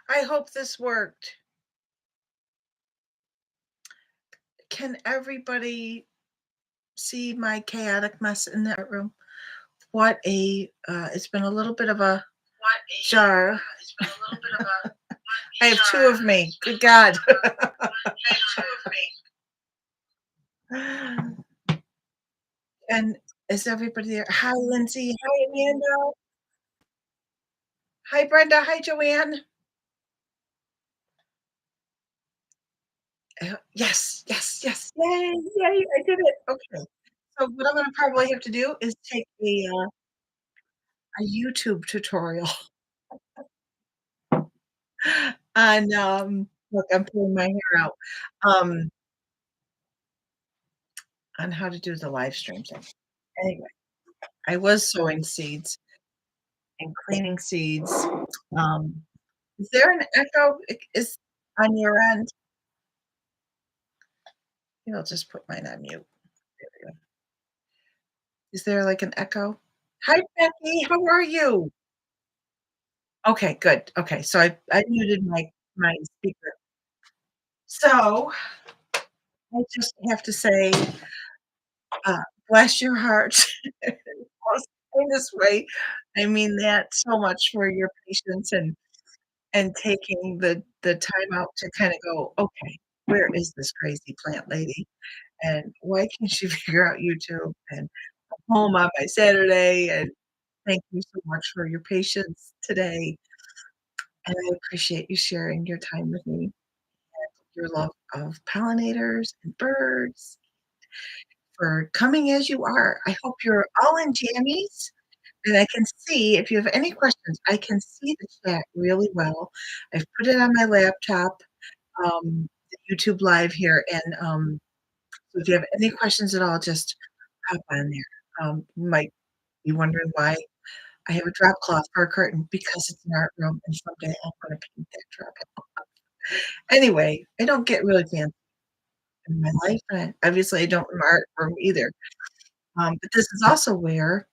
I hope this worked. Can everybody see my chaotic mess in that room? What a it's been a little bit of a jar. I have two of me. Good God. And is everybody there? Hi, Lindsay. Hi, Amanda. Hi, Brenda. Hi, Joanne. Yes, yes, yes. Yay, yay, I did it. Okay. So what I'm gonna probably have to do is take a YouTube tutorial on, look, I'm pulling my hair out, um, on how to do the live stream thing. Anyway, I was sowing seeds and cleaning seeds. Um, is there an echo? Is on your end? Maybe I'll just put mine on mute. There we go. Is there like an echo? Hi, Becky. How are you? Okay, good. Okay, so I muted my speaker. So I just have to say, uh, bless your heart. Most kindest way. I mean that so much for your patience and taking the time out to kinda go, "Okay, where is this crazy plant lady, and why can't she figure out YouTube, and I'm home on my Saturday, and thank you so much for your patience today, and I appreciate you sharing your time with me, your love of pollinators and birds, for coming as you are. I hope you're all in jammies, and I can see if you have any questions, I can see the chat really well. I've put it on my laptop, the YouTube Live here, and, so if you have any questions at all, just hop on there. You might be wondering why I have a drop cloth for a curtain, because it's an art room, and someday I'm gonna paint that drop cloth. Anyway, I don't get really fancy in my life, and obviously I don't in my art room either. But this is also where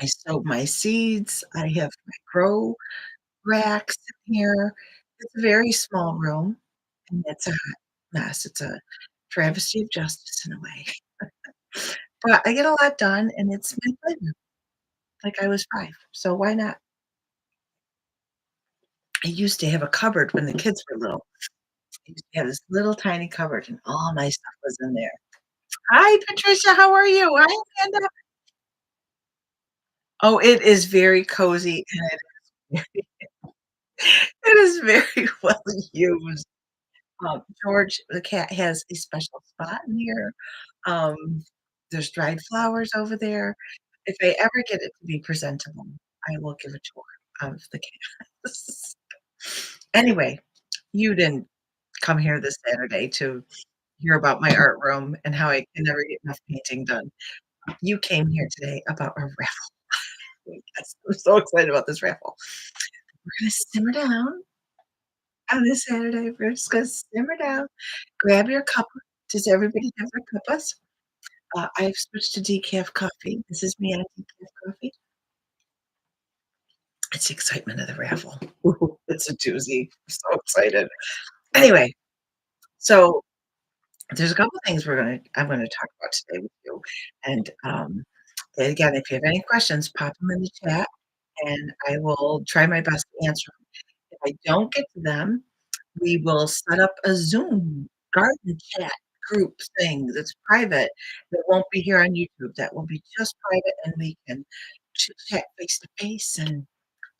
I sow my seeds. I have my grow racks in here. It's a very small room, and it's a hot mess. It's a travesty of justice in a way. But I get a lot done, and it's my playroom, like I was 5, so why not? I used to have a cupboard when the kids were little. I used to have this little tiny cupboard, and all my stuff was in there. Hi, Patricia, how are you? Hi, Amanda. Oh, it is very cozy, and it is very well used. George, the cat, has a special spot in here. Um, there's dried flowers over there. If I ever get it to be presentable, I will give a tour of the cat. Anyway, you didn't come here this Saturday to hear about my art room and how I can never get enough painting done. You came here today about a raffle. Yes, I'm so excited about this raffle. We're gonna simmer down on this Saturday. We're just gonna simmer down. Grab your cup. Does everybody have their cuppas? I've switched to decaf coffee. This is me on decaf coffee. It's the excitement of the raffle. Ooh, it's a doozy. I'm so excited. Anyway, so there's a couple things I'm gonna talk about today with you. And again, if you have any questions, pop them in the chat and I will try my best to answer them. If I don't get to them, we will set up a Zoom garden chat group thing that's private that won't be here on YouTube. That will be just private and we can chit chat face to face and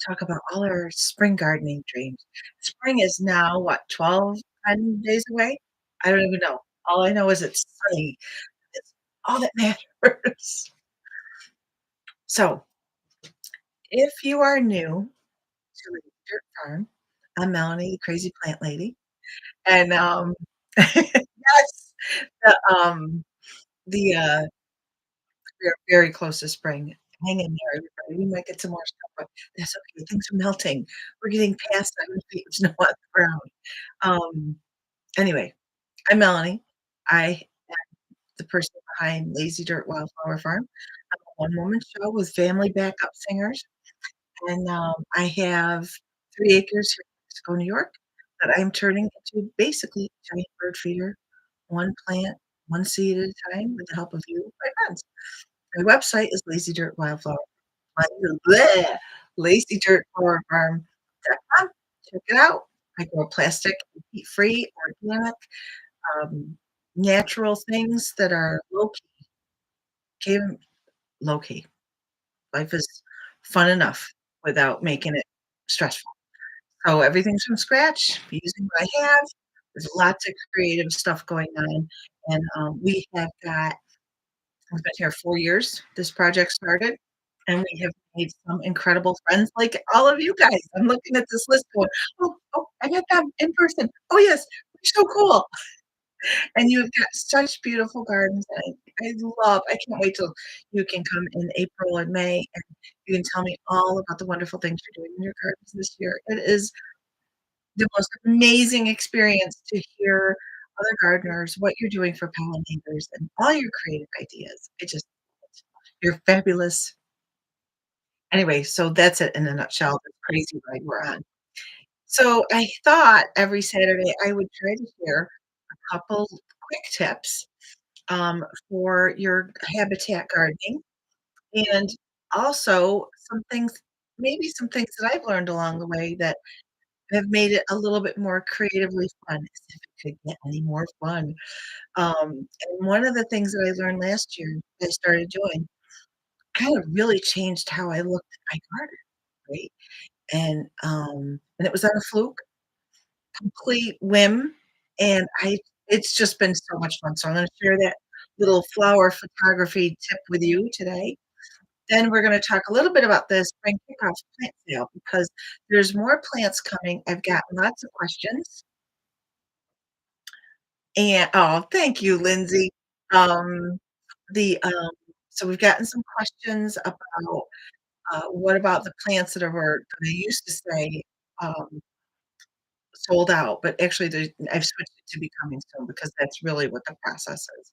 talk about all our spring gardening dreams. Spring is now what, 12, 10 days away? I don't even know. All I know is it's sunny. It's all that matters. So, if you are new to Lazy Dirt Farm, I'm Melanie, the crazy plant lady, and, yes, the, we are very close to spring. Hang in there, everybody. We might get some more stuff, but that's okay. Things are melting. We're getting past 7 feet of snow on the ground. Um, anyway, I'm Melanie. I am the person behind Lazy Dirt Wildflower Farm. I'm a one-woman show with family backup singers, and, I have 3 acres here in Mexico, New York, that I'm turning into basically a giant bird feeder, one plant, one seed at a time with the help of you, my friends. My website is Lazy Dirt Wildflower bleh, Lazy Dirt Flower Farm.com. Check it out. I grow plastic, heat-free, organic, um, natural things that are key, low key. Life is fun enough without making it stressful. So everything's from scratch, using what I have. There's lots of creative stuff going on, and, we have got I've been here 4 years. This project started, and we have made some incredible friends like all of you guys. I'm looking at this list going, "Oh, oh, I met them in person. Oh, yes, you're so cool." And you've got such beautiful gardens, and I can't wait till you can come in April and May, and you can tell me all about the wonderful things you're doing in your gardens this year. It is the most amazing experience to hear other gardeners, what you're doing for pollinators, and all your creative ideas. You're fabulous. Anyway, so that's it in a nutshell, this crazy ride we're on. So I thought every Saturday I would try to share a couple quick tips, for your habitat gardening, and also some things that I've learned along the way that have made it a little bit more creatively fun, as if it could get any more fun. And one of the things that I learned last year that I started doing kind of really changed how I looked at my garden, right? And it was on a fluke, complete whim, and I it's just been so much fun. So I'm gonna share that little flower photography tip with you today. Then we're gonna talk a little bit about the Spring Kickoff Plant Sale because there's more plants coming. I've got lots of questions. And oh, thank you, Lindsay. Um, the so we've gotten some questions about what about the plants that are they used to say um, sold out, but actually I've switched it to becoming soon because that's really what the process is.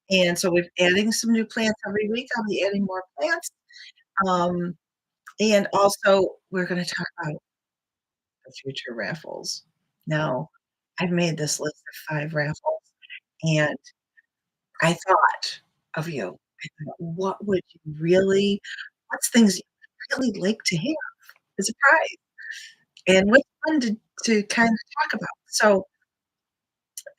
And so we're adding some new plants every week. I'll be adding more plants. Um, and also we're going to talk about the future raffles. Now, I've made this list of 5 raffles and I thought of you. I thought, what's things you really like to have as a prize? And what's fun to kind of talk about? So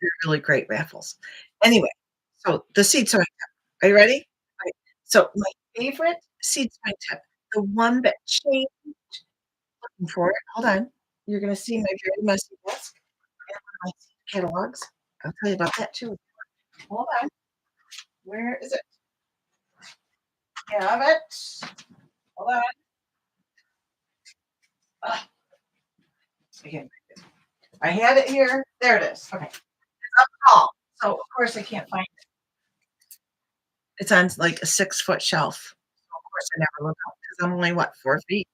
they're really great raffles. Anyway, so the seed sowing tip. Are you ready? Right. So my favorite seed sowing tip, the one that changed looking for it. Hold on. You're gonna see my very messy desk and my seed catalogs. I'll tell you about that too. Hold on. Where is it? I have it. Hold on. Ah, again. I had it here. There it is. Okay. It's up tall. So of course I can't find it. It's on like a 6-foot shelf. So of course I never look up because I'm only what, 4 feet,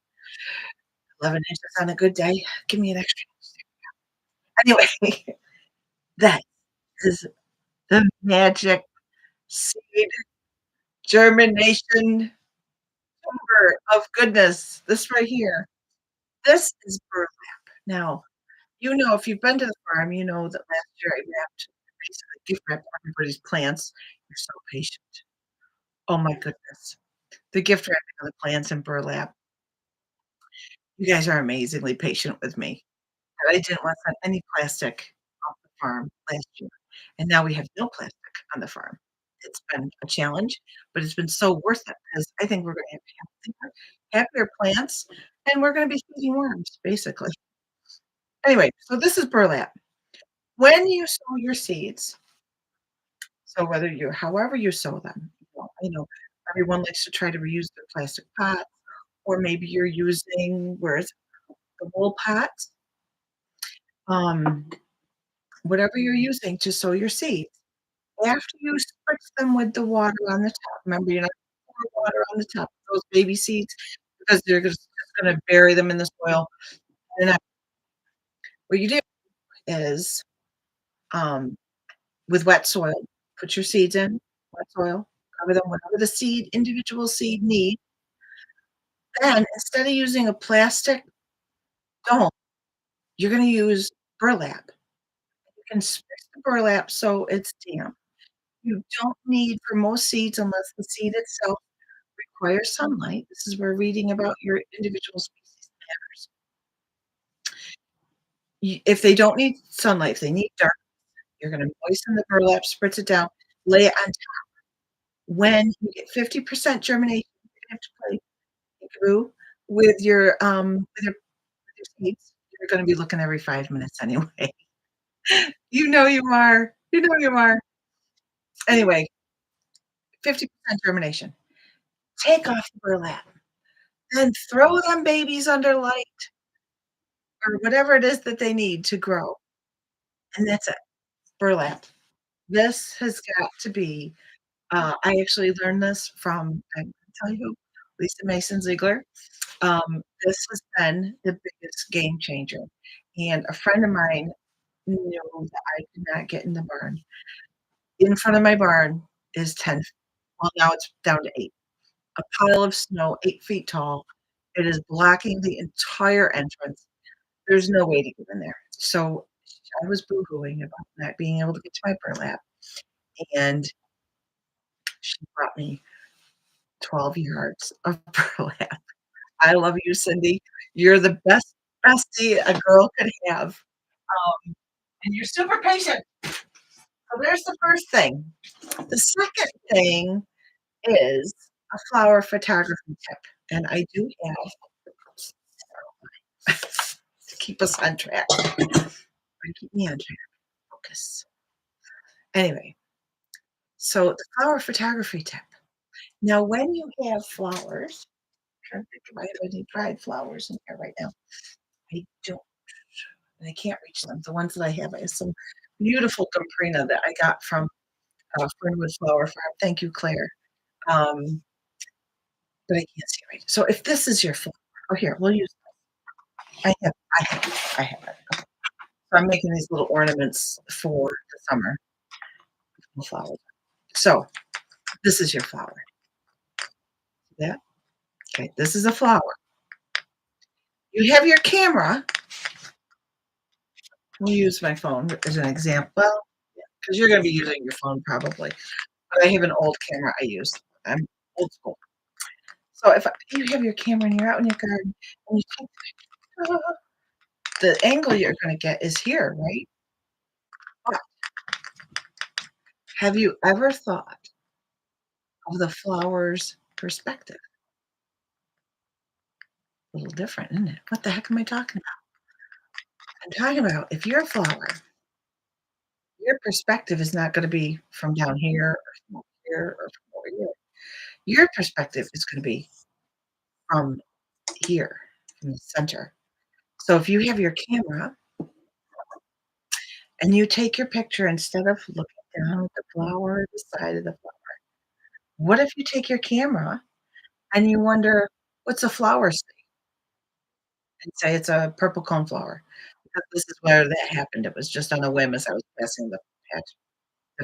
11 inches on a good day. Give me an extra inch. Anyway, that is the magic seed germination chamber of goodness. This right here. This is burlap. Now, you know, if you've been to the farm, you know that last year I basically gift wrapped everybody's plants. You're so patient. Oh my goodness. The gift wrapping of the plants in burlap. You guys are amazingly patient with me. And I didn't want to send any plastic off the farm last year, and now we have no plastic on the farm. It's been a challenge, but it's been so worth it because I think we're gonna have happier plants, and we're gonna be feeding worms, basically. Anyway, so this is burlap. When you sow your seeds, so whether you however you sow them, I know everyone likes to try to reuse their plastic pots, or maybe you're using where is it, the wool pots, um, whatever you're using to sow your seeds. After you spritz them with the water on the top, remember you're not gonna pour water on the top of those baby seeds because they're just gonna bury them in the soil. They're not what you do is, um, with wet soil, put your seeds in wet soil, cover them whatever the individual seed need. Then instead of using a plastic don't. You're gonna use burlap. You can switch the burlap so it's damp. You don't need for most seeds, unless the seed itself requires sunlight. This is where reading about your individual species matters. If they don't need sunlight, if they need dark, you're gonna moisten the burlap, spritz it down, lay it on top. When you get 50% germination, you're gonna have to play peekaboo with your seeds. You're gonna be looking every 5 minutes anyway. You know you are. You know you are. Anyway, 50% germination. Take off the burlap, then throw them babies under light or whatever it is that they need to grow, and that's it. Burlap. This has got to be I actually learned this from I'm gonna tell you who, Lisa Mason Ziegler. This has been the biggest game changer, and a friend of mine knew that I could not get in the barn. In front of my barn is 10 well, now it's down to 8. A pile of snow 8 feet tall. It is blocking the entire entrance. There's no way to get in there. So, I was boohooing about not being able to get to my burlap, and she brought me 12 yards of burlap. I love you, Cindy. You're the best bestie a girl could have, and you're super patient. So there's the first thing. The second thing is a flower photography tip, and I do have to keep us on track. Keep me on track. Focus. Anyway, so the flower photography tip. Now, when you have flowers, I'm trying to think if I have any dried flowers in here right now. I don't, and I can't reach them. The ones that I have some beautiful Gumprina that I got from Fernwood Flower Farm. Thank you, Claire. Um, but I can't see it right. So if this is your flower, oh here, we'll use. I have it. So I'm making these little ornaments for the summer flowers. So this is your flower. See that? Okay, this is a flower. You have your camera. We'll use my phone as an example. Well, because you're going to be using your phone probably. But I have an old camera I use. I'm old school. So if you have your camera and you're out in your garden and you take the angle you're going to get is here, right? But have you ever thought of the flower's perspective? A little different, isn't it? What the heck am I talking about? I'm talking about if you're a flower, your perspective is not going to be from down here or from over here or from over here. Your perspective is going to be from here, from the center. So if you have your camera and you take your picture instead of looking down at the flower, the side of the flower, what if you take your camera and you wonder, what's a flower say? And say it's a purple coneflower. Because this is where that happened. It was just on a whim as I was passing the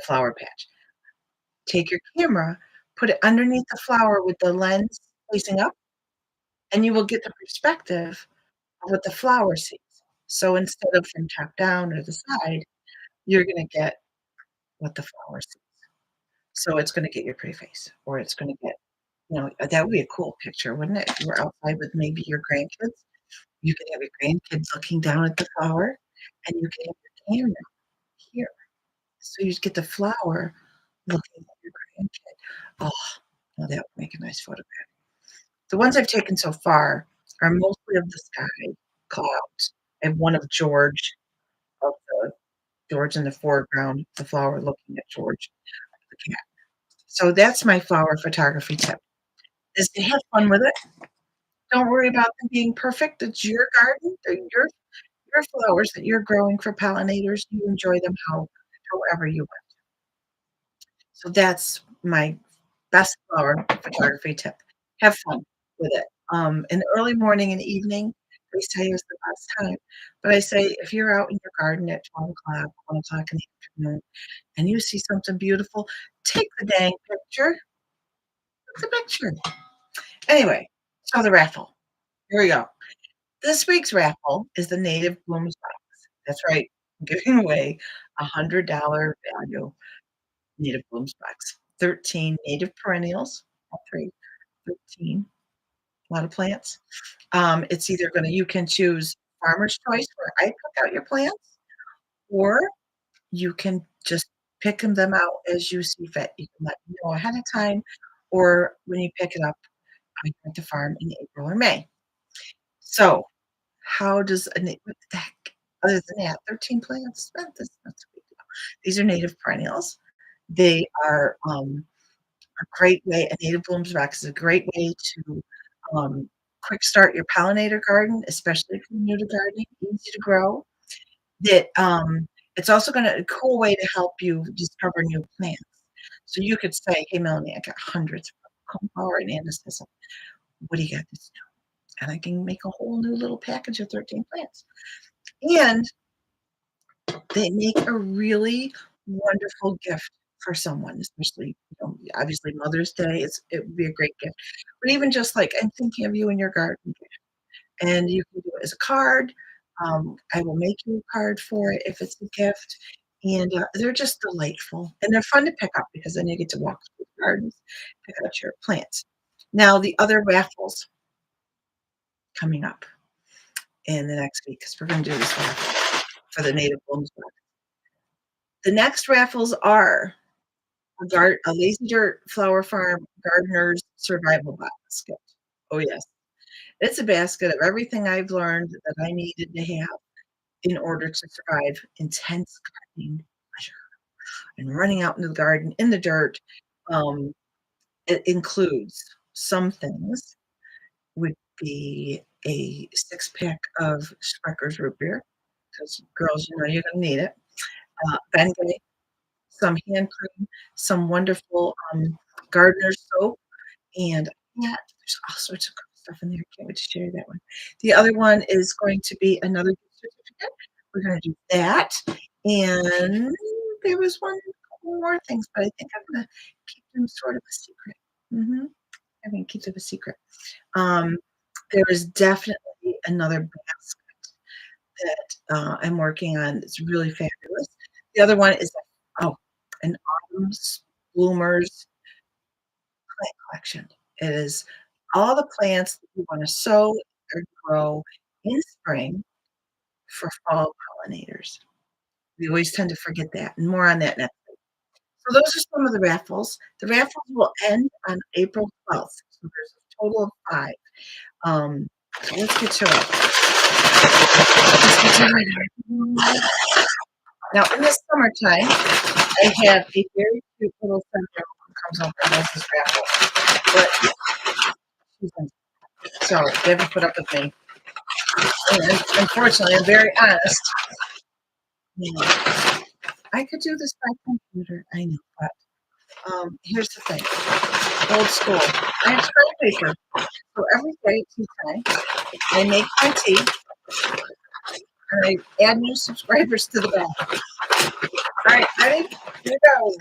flower patch. Take your camera, put it underneath the flower with the lens facing up, and you will get the perspective of what the flower sees. So instead of from top down or the side, you're gonna get what the flower sees. So it's gonna get your pretty face, or it's gonna get that would be a cool picture, wouldn't it? If you were outside with maybe your grandkids, you could have your grandkids looking down at the flower, and you could have your camera here. So you get the flower looking at your grandkid. Oh, now that would make a nice photograph. The ones I've taken so far are mostly of the sky, clouds, and one of George, of the George in the foreground, the flower looking at George, the cat. So that's my flower photography tip, is to have fun with it. Don't worry about them being perfect. It's your garden. They're your flowers that you're growing for pollinators. You enjoy them however you want. So that's my best flower photography tip. Have fun with it. In the early morning and evening, they say is the best time. But I say if you're out in your garden at 12 o'clock, 1 o'clock in the afternoon, and you see something beautiful, take the dang picture. Take the picture. Anyway, so the raffle. Here we go. This week's raffle is the Native Blooms box. That's right, I'm giving away a $100 value Native Blooms box. 13 native perennials, all 3, 13, a lot of plants. It's either gonna you can choose farmer's choice where I pick out your plants, or you can just pick them out as you see fit. You can let me know ahead of time, or when you pick it up, I'm at the farm in April or May. So, how does a na what the heck? Other than that, 13 plants, that's not so big deal. These are native perennials. They are, a great way a native blooms box is a great way to, quick start your pollinator garden, especially if you're new to gardening, easy to grow. That, it's also gonna a cool way to help you discover new plants. So you could say, "Hey, Melanie, I got hundreds of coneflower and anesthesia. What do you got this new?" And I can make a whole new little package of 13 plants. And they make a really wonderful gift for someone, especially, obviously Mother's Day, it would be a great gift. But even just like, I'm thinking of you in your garden, and you can do it as a card. I will make you a card for it if it's a gift, and, they're just delightful, and they're fun to pick up because then you get to walk through the gardens, pick out your plants. Now the other raffles coming up in the next week, because 'cause we're gonna do this raffle for the native blooms box. The next raffles are a Lazy Dirt Flower Farm Gardener's Survival Basket. Oh, yes. It's a basket of everything I've learned that I needed to have in order to survive intense gardening pleasure and running out into the garden in the dirt. Um, it includes some things would be a 6-pack of Smucker's root beer, because girls, you're gonna need it. Bengay, some hand cream, some wonderful, gardener soap, and yeah, there's all sorts of cool stuff in there. Can't wait to share that one. The other one is going to be another gift certificate. We're gonna do that, and there was couple more things, but I think I'm gonna keep them sort of a secret. Mhm. I'm gonna keep them a secret. Um, there is definitely another basket that, I'm working on that's really fabulous. The other one is, oh, an autumn's bloomers plant collection. It is all the plants that you wanna sow or grow in spring for fall pollinators. We always tend to forget that, and more on that next week. So those are some of the raffles. The raffles will end on April 12th, so there's a total of 5. So let's get to it. Let's get to it. Now, in the summertime, I have a very cute little 7-year-old who comes over and does this raffle, but she's in so they have to put up with me. And unfortunately, I'm very honest. Yeah, I could do this by computer, I know, but here's the thing. Old school. I have scrap paper. So every day at tea time, I make my tea and I add new subscribers to the bag. All right, ready? Here we go.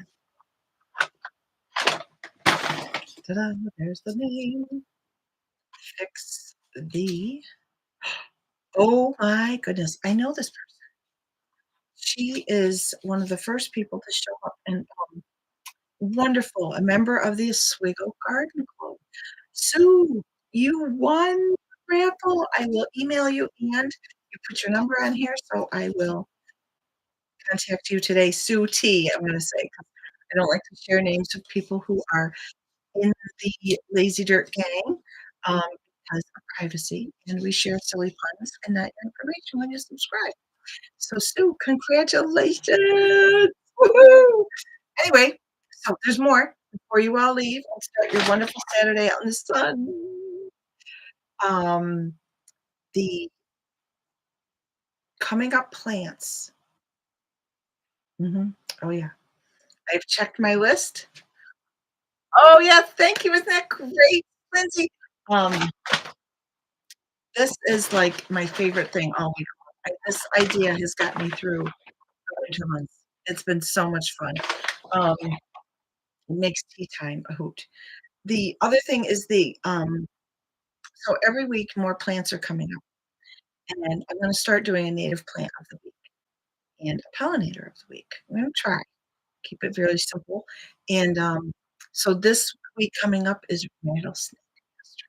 Ta-da! There's the name. Fix the. Oh my goodness! I know this person. She is one of the first people to show up, and wonderful. A member of the Oswego Garden Club. Sue, you won the raffle. I will email you, and you put your number on here, so I will contact you today. Sue T, I'm gonna say, 'cause I don't like to share names of people who are in the Lazy Dirt gang, um, because of privacy, and we share silly puns and not your information when you subscribe. So, Sue, congratulations! Woohoo! Anyway, so there's more before you all leave and start your wonderful Saturday out in the sun. Um, the coming up plants. Mhm. Oh, yeah. I've checked my list. Oh, yes, thank you. Isn't that great, Lindsay? Um, this is, like, my favorite thing all week long. This idea has got me through the winter months. It's been so much fun. It makes tea time a hoot. The other thing is so every week more plants are coming up. and I'm gonna start doing a native plant of the week and a pollinator of the week. I'm gonna try, keep it very simple, and, so this week coming up is rattlesnake master.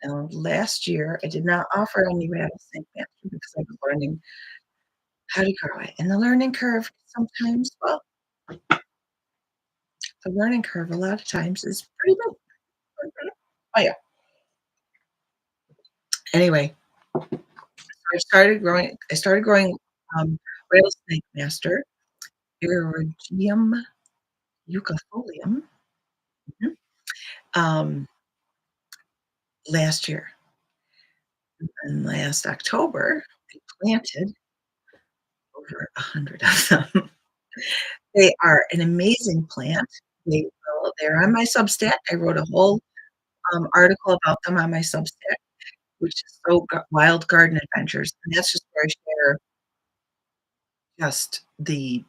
Now, last year, I did not offer any rattlesnake master because I was learning how to grow it, and the learning curve sometimes, well, the learning curve a lot of times is pretty big. Oh, yeah. Anyway, I started growing, rattlesnake master, Eryngium eucalyptum, mhm, um, last year, and last October, I planted over 100 of them. They are an amazing plant. They're on my Substack. I wrote a whole, article about them on my Substack, which is so Wild Garden Adventures, and that's just where I share just the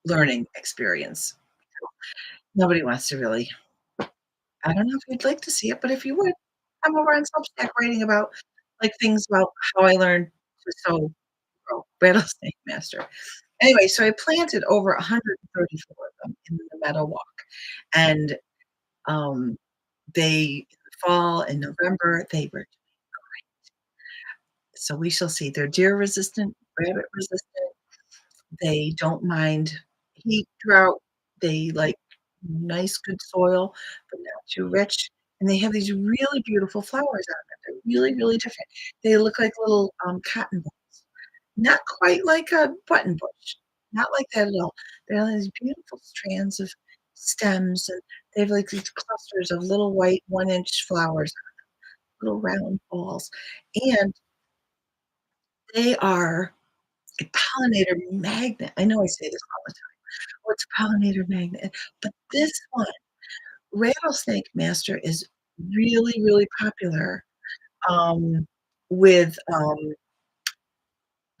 learning experience. Nobody wants to really, I don't know if you'd like to see it, but if you would, I'm over on Substack writing about, like, things about how I learned to sew, grow rattlesnake master. Anyway, so I planted over 134 of them in the meadow walk, and, um, they in the fall and November, they were, so we shall see. They're deer resistant, rabbit resistant. They don't mind heat, drought. They like nice, good soil, but not too rich. And they have these really beautiful flowers on them. They're really, really different. They look like little cotton balls, not quite like a button bush, not like that at all. They have these beautiful strands of stems, and they have like these clusters of little white 1-inch flowers, little round balls. And they are a pollinator magnet. I know I say this all the time. "Oh, it's a pollinator magnet," but this one, rattlesnake master, is really, really popular, um, with,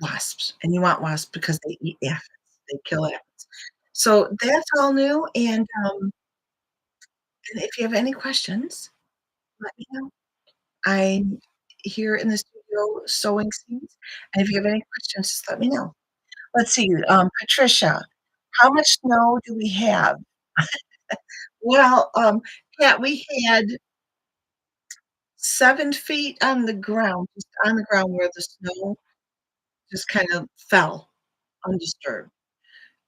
wasps, and you want wasps because they eat aphids. They kill aphids. So that's all new, and if you have any questions, let me know. I'm here in the studio sowing seeds, and if you have any questions, just let me know. Let's see, Patricia, how much snow do we have? Well, yeah, we had 7 feet on the ground, just on the ground where the snow just kind of fell undisturbed.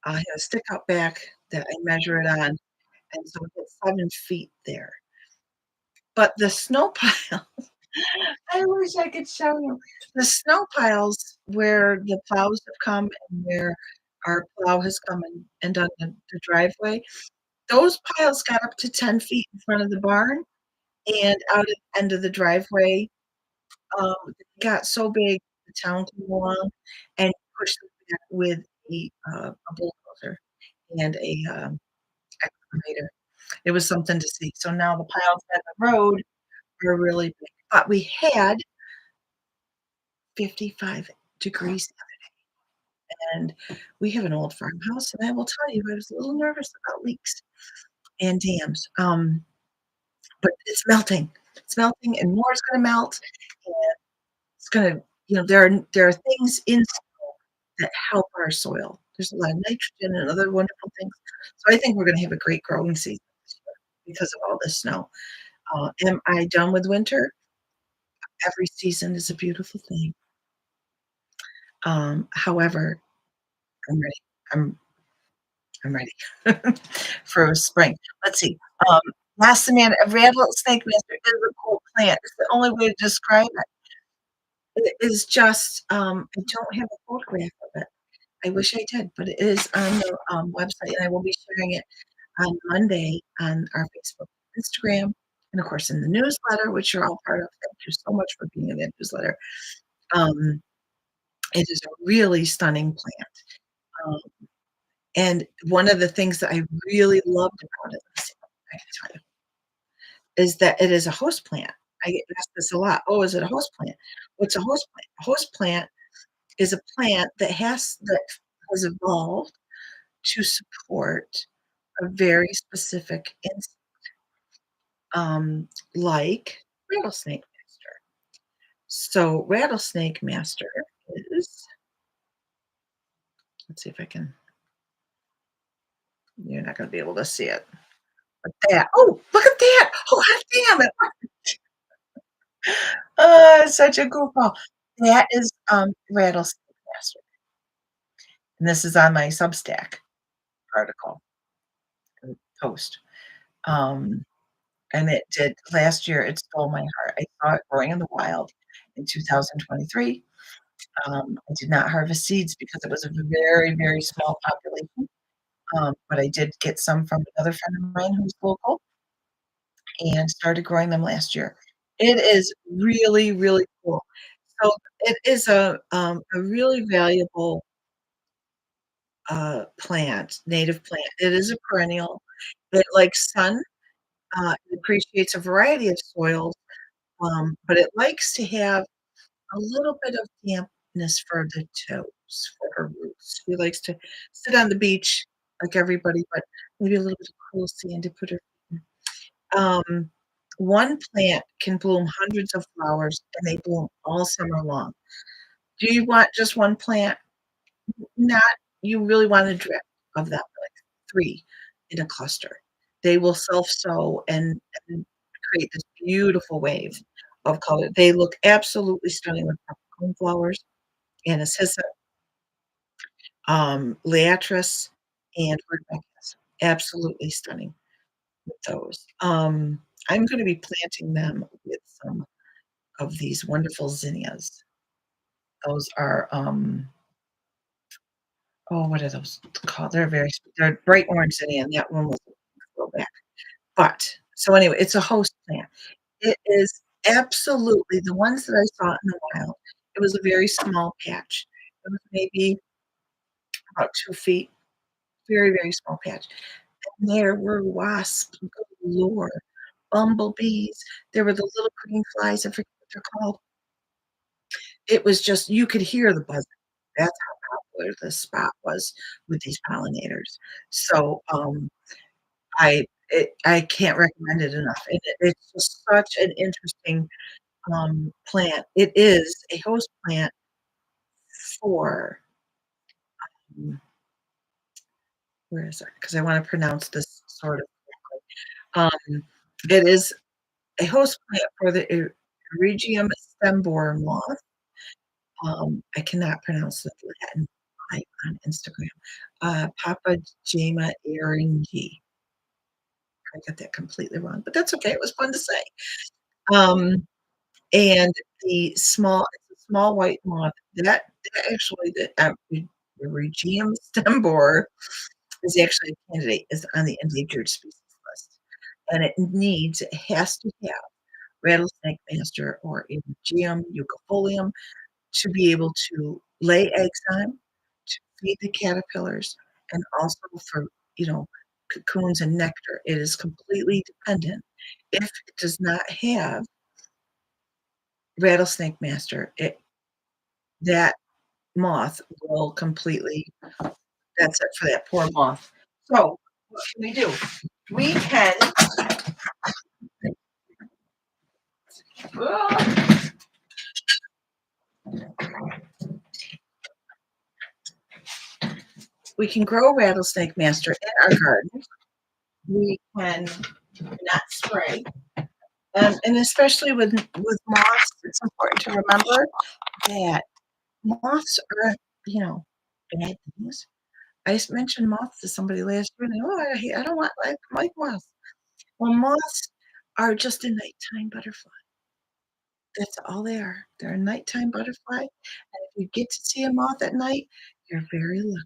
I had a stick out back that I measure it on, and so we had 7 feet there. But the snow pile, I wish I could show you. The snow piles where the plows have come and where our plow has come and done the driveway, those piles got up to 10 feet in front of the barn, and out at the end of the driveway, it got so big, the town came along and pushed it back with a bulldozer and a, excavator. It was something to see. So now the piles at the road are really big, but we had 55 degrees, and we have an old farmhouse, and I will tell you, I was a little nervous about leaks and dams, but it's melting. It's melting, and more is gonna melt, and it's gonna, there are things in soil that help our soil. There's a lot of nitrogen and other wonderful things. So I think we're gonna have a great growing season this year because of all this snow. Am I done with winter? Every season is a beautiful thing. However, I'm ready. I'm I'm ready for spring. Let's see. Um, a rattlesnake master is a cool plant. It's the only way to describe it. It is just, I don't have a photograph of it. I wish I did, but it is on the, website, and I will be sharing it on Monday on our Facebook, Instagram, and of course in the newsletter, which you're all part of. Thank you so much for being in that newsletter. Um, it is a really stunning plant. Um, and one of the things that I really loved about it, let's see, I can tell you, is that it is a host plant. I get asked this a lot. Oh, is it a host plant? What's a host plant? A host plant is a plant that has evolved to support a very specific insect, like rattlesnake master. So rattlesnake master is, let's see if I can, you're not gonna be able to see it. But that, oh, look at that! Oh, hot damn it. Such a goofball. That is, rattlesnake master, and this is on my Substack article and post. Um, and it did last year, it stole my heart. I saw it growing in the wild in 2023. I did not harvest seeds because it was a very, very small population, but I did get some from another friend of mine who's local and started growing them last year. It is really, really cool. So it is a really valuable, plant, native plant. It is a perennial. It likes sun, it appreciates a variety of soils, but it likes to have a little bit of dampness for the toes, for her roots. She likes to sit on the beach like everybody, but maybe a little bit of cool sand to put her feet in. One plant can bloom hundreds of flowers, and they bloom all summer long. Do you want just one plant? Not, you really want a drip of them, like 3 in a cluster. They will self-sow and create this beautiful wave of color. They look absolutely stunning with popcorn flowers, Anacesis, Liatris, and Rudbeckias. Absolutely stunning with those. I'm gonna be planting them with some of these wonderful zinnias. Those are, oh, what are those called? They're bright orange zinnia, and that one was a throwback. But so anyway, it's a host plant. It is absolutely the ones that I saw in the wild, it was a very small patch. It was maybe about 2 feet, very, very small patch. And there were wasps galore, bumblebees, there were the little green flies, I forget what they're called. It was just, you could hear the buzzing. That's how popular this spot was with these pollinators. So, I can't recommend it enough. It's just such an interesting, plant. It is a host plant for, mm, where is it? Because I wanna pronounce this sort of correctly. It is a host plant for the Erigeum stem-borer moth. I cannot pronounce the Latin on Instagram. Papagema aeryngi. I got that completely wrong, but that's okay, it was fun to say. Um, and it's a small white moth that actually the Regium stem borer is actually a candidate, is on the endangered species list, and it has to have rattlesnake master or Regium ucifolium to be able to lay eggs on 'em, to feed the caterpillars, and also for, you know, cocoons and nectar. It is completely dependent. If it does not have rattlesnake master, that moth will completely, that's it for that poor moth. So, what can we do? We can, we can grow rattlesnake master in our garden. We can not spray, and especially with moths, it's important to remember that moths are, you know, bad things. I just mentioned moths to somebody last year, and they, "Oh, I don't want, I like moths." Well, moths are just a nighttime butterfly. That's all they are. They're a nighttime butterfly, and if you get to see a moth at night, you're very lucky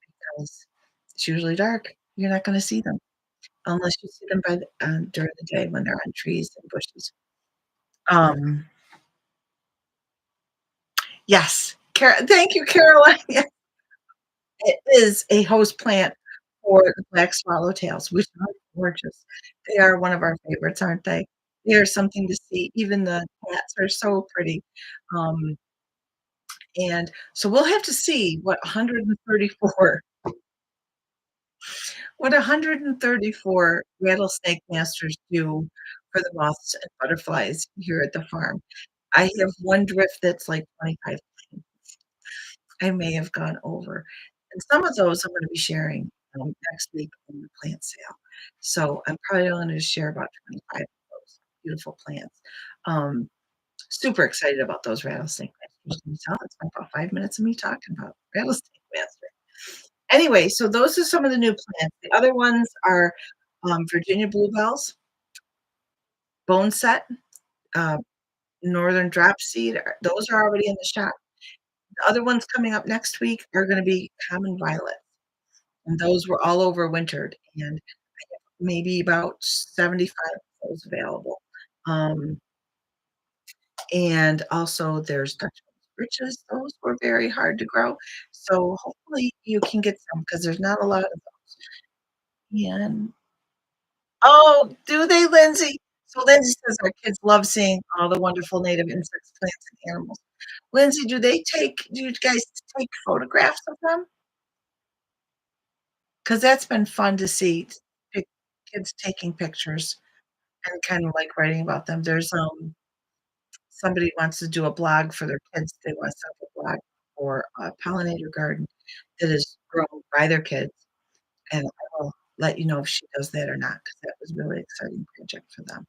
because it's usually dark. You're not gonna see them unless you see them during the day when they're on trees and bushes. Um, yes, thank you, Caroline. Yes, it is a host plant for the black swallowtails, which are gorgeous. They are one of our favorites, aren't they? They are something to see. Even the cats are so pretty. Um, and so we'll have to see what 134 rattlesnake masters do for the moths and butterflies here at the farm. I have one drift that's like 25. I may have gone over, and some of those I'm gonna be sharing, next week on the plant sale. So, I'm probably only gonna share about 25 of those beautiful plants. Um, Super excited about those rattlesnake masters. Can you tell? It's been about 5 minutes of me talking about rattlesnake master. Anyway, so those are some of the new plants. The other ones are, Virginia bluebells, bone set, uh, northern dropseed, those are already in the shop. The other ones coming up next week are gonna be common violet, and those were all overwintered, and maybe about 75 of those available. Um, and also there's Dutchman's Riches, those were very hard to grow, so hopefully you can get some because there's not a lot of those. And oh, do they, Lindsay? So Lindsay says our kids love seeing all the wonderful native insects, plants, and animals. Lindsay, do you guys take photographs of them? 'Cause that's been fun to see, pic kids taking pictures and kinda, like, writing about them. There's, somebody wants to do a blog for their kids. They wanna set up a blog for a pollinator garden that is grown by their kids, and I will let you know if she does that or not, because that was a really exciting project for them.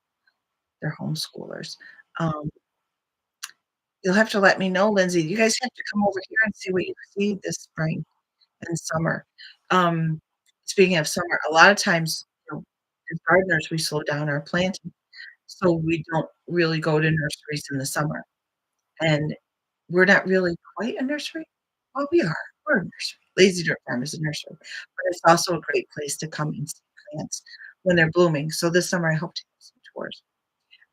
They're homeschoolers. Um, you'll have to let me know, Lindsay. You guys have to come over here and see what you see this spring and summer. Um, Speaking of summer, a lot of times, as gardeners, we slow down our planting, so we don't really go to nurseries in the summer, and we're not really quite a nursery. Well, we are. We're a nursery. Lazy Dirt Farm is a nursery, but it's also a great place to come and see plants when they're blooming. So this summer, I hope to have some tours,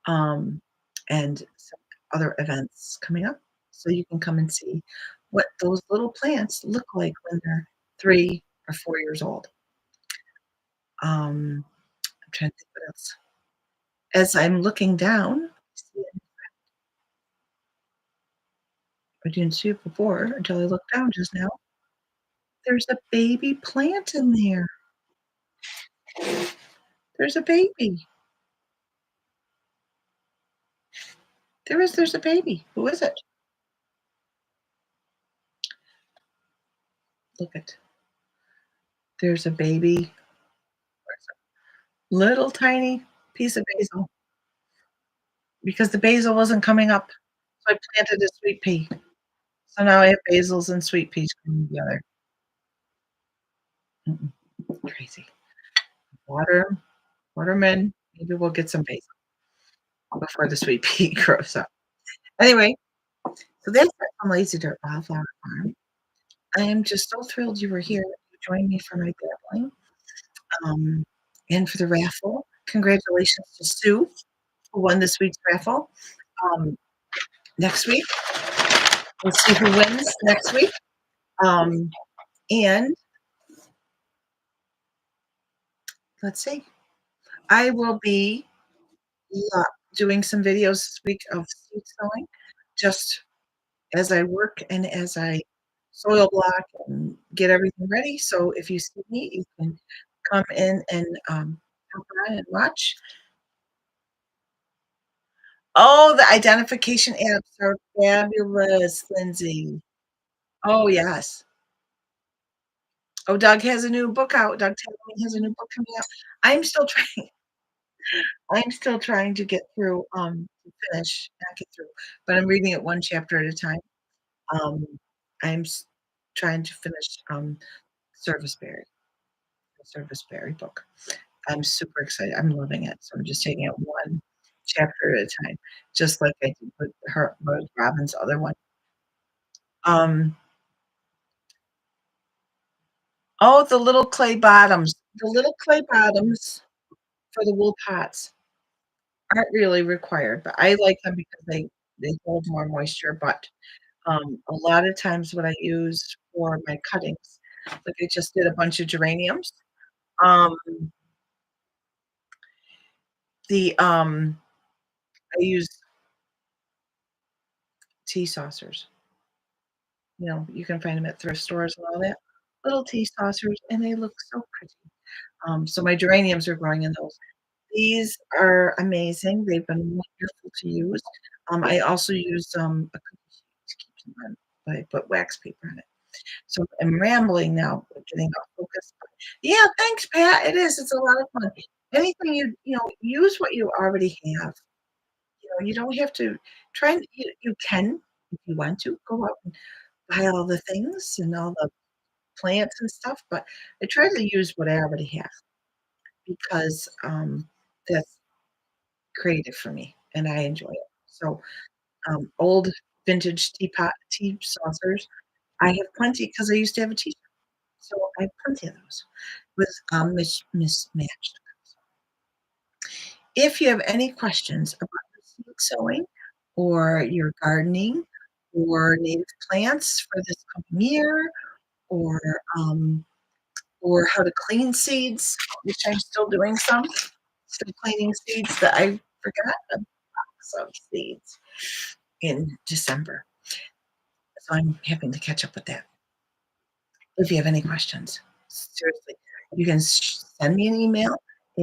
um, and some other events coming up, so you can come and see what those little plants look like when they're 3 or 4 years old. I'm trying to think what else. As I'm looking down, I didn't see it before until I looked down just now. There's a baby plant in there. There's a baby. There's a baby. Who is it? Look at there's a baby. Where's it? Little tiny piece of basil because the basil wasn't coming up. So I planted a sweet pea. So now I have basils and sweet peas coming together. Mm-mm, crazy. Water, waterman. Maybe we'll get some basil before the sweet pea grows up. Anyway, so that's it from Lazy Dirt Wildflower Farm. I am just so thrilled you were here. You joined me for my babbling, um, and for the raffle. Congratulations to Sue, who won this week's raffle. Um, Next week, we'll see who wins next week. Um, and let's see. I will be uh, doing some videos this week of seed sowing, just as I work and as I soil block and get everything ready. So if you see me, you can come in and come by and watch. Oh, the identification apps are fabulous, Lindsay. Oh, yes. Oh, Doug has a new book out. Doug Talley has a new book coming out. I'm still trying I'm still trying to get through, to finish, not get through, but I'm reading it one chapter at a time. Um, I'm trying to finish, Service Berry, the Service Berry book. I'm super excited. I'm loving it. So I'm just taking it one chapter at a time, just like I did with Robin's other one. Um, oh, the little clay bottoms for the wool pots aren't really required, but I like them because they hold more moisture, but, a lot of times what I use for my cuttings, like I just did a bunch of geraniums, um, the I use tea saucers. You can find them at thrift stores and all that. Little tea saucers, and they look so pretty. So my geraniums are growing in those. These are amazing. They've been wonderful to use. I also use, a cookie sheet to keep them on, but I put wax paper on it. So I'm rambling now, we're getting off focus. But yeah, thanks, Pat. It is. It's a lot of fun. Anything use what you already have. You don't have to try and you can, if you want to, go out and buy all the things and all the plants and stuff, but I try to use what I already have because, that's creative for me, and I enjoy it. So, old vintage tea saucers, I have plenty because I used to have a tea shop, so I have plenty of those with, mismatched. If you have any questions about your seed sowing or your gardening or native plants for this coming year or, um, or how to clean seeds, which I'm still doing still cleaning seeds that I forgot a box of seeds in December. So I'm having to catch up with that. If you have any questions, seriously, you can send me an email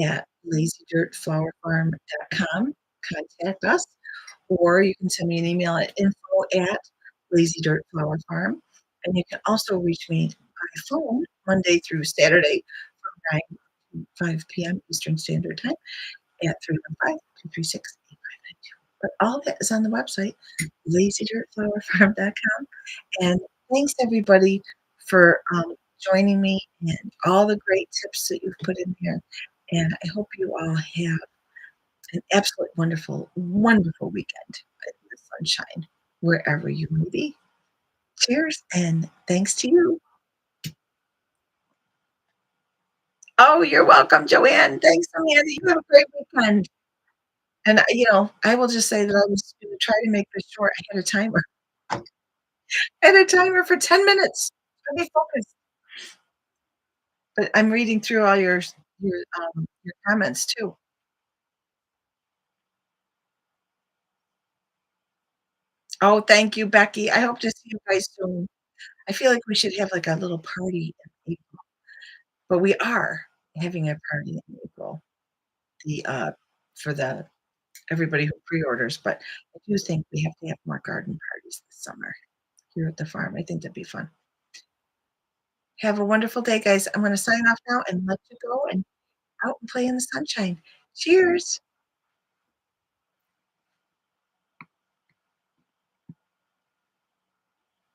at lazydirtflowerfarm.com, contact us, or you can send me an email at info@lazydirtflowerfarm, and you can also reach me by phone Monday through Saturday from 9 to 5 p.m. Eastern Standard Time at 315-236-8592. But all that is on the website, lazydirtflowerfarm.com. And thanks everybody for joining me and all the great tips that you've put in here. And I hope you all have an absolute wonderful, wonderful weekend in the sunshine, wherever you may be. Cheers and thanks to you. Oh, you're welcome, Joanne. Thanks, Amanda. You have a great weekend. And I will just say that I was going to try to make this short. I had a timer. I had a timer for 10 minutes. Let me focus. But I'm reading through all your comments too. Oh, thank you, Becky. I hope to see you guys soon. I feel like we should have, like, a little party in April, but we are having a party in April, the, for the everybody who pre-orders, but I do think we have to have more garden parties this summer here at the farm. I think that'd be fun. Have a wonderful day, guys. I'm gonna sign off now and let you go and out and play in the sunshine. Cheers.